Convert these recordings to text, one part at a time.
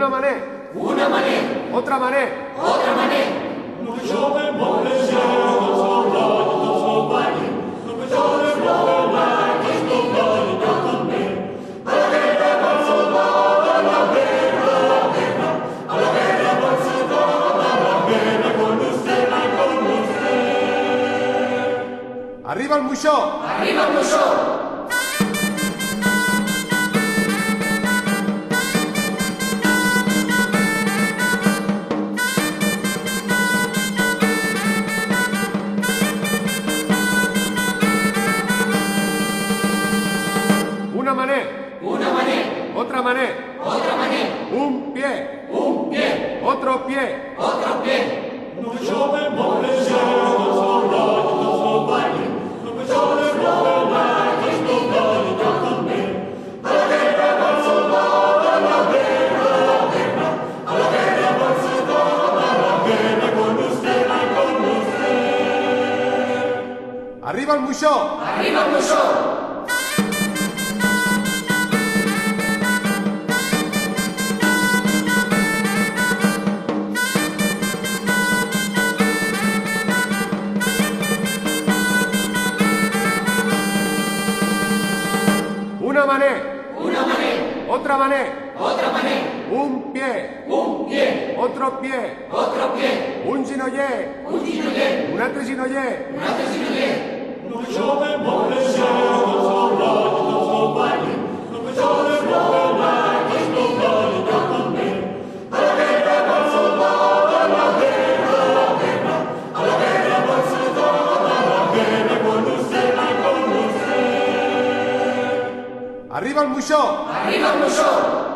Una mané. Una mané. Otra mané. Otra mané. Arriba el Moixó. Arriba el Moixó. Una mané. Una mané. Otra mané. Otra mané. Un pie. Un pie. Otro pie. Otro pie. Arriba el Moixó. Arriba el Moixó. Una mané. Una mané. Otra mané. Otra mané. Un pie. Un pie. Otro pie. Otro pie. Un ginoller. Un ginoller. Un altre ginoller. Un altre ginoller. Arriba el Moixó. Arriba el Moixó.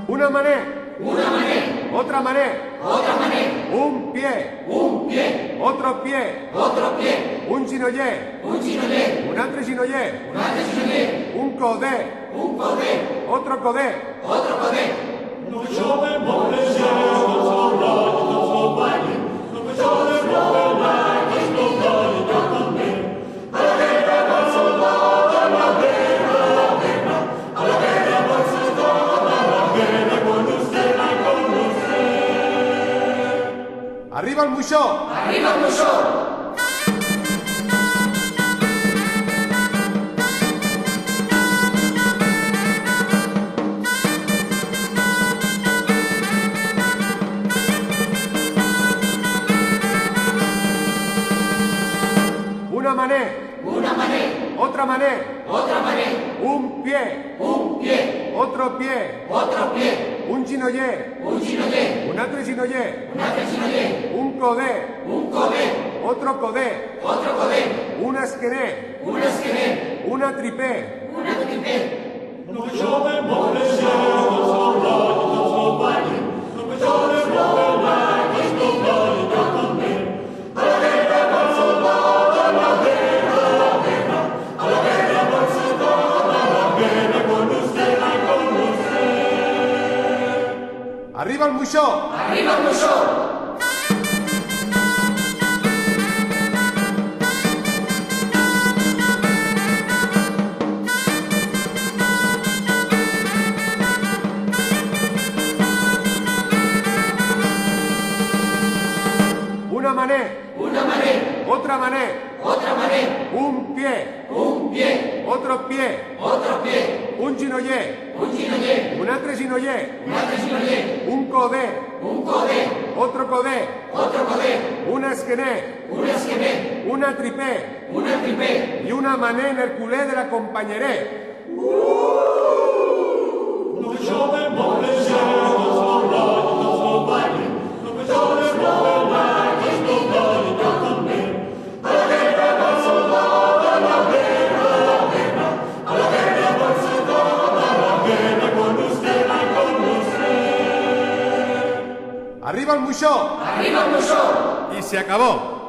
Una mané. Una mané. Otra mané. Otra mané. Un pie. Un pie. Otro pie. Otro pie. Un ginoller. Un ginoller. Un altre ginoller. Un altre ginoller. Un codè. Un codè. Otro codè. Otro codè. Arriba el Moixó. Arriba el Moixó. Una mané. Una mané. Otra mané. Otra mané. Un pie. Un pie. Otro pie. Otro pie. Un ginoller. Un ginoller. Un altre ginoller. Un altre ginoller. Un codè. Un codè. Otro codè. Otro codè. Un esquener. Un esquener. Una tripé. Una tripé. Arriba el Moixó. Arriba el Moixó. Una mané. Una mané. Otra mané. Otra mané. Un pie. Un pie. Otro pie. Otro pie. Un ginoller. Un ginoller. Un altre ginoller. Un altre ginoller. Un codè. Un codè. Otro codè. Otro codè. Un esquener. Un esquener. Una tripé. Una tripé. I una mané en el culé de la companyeré. Arriba el Moixó. Arriba el Moixó. Y se acabó.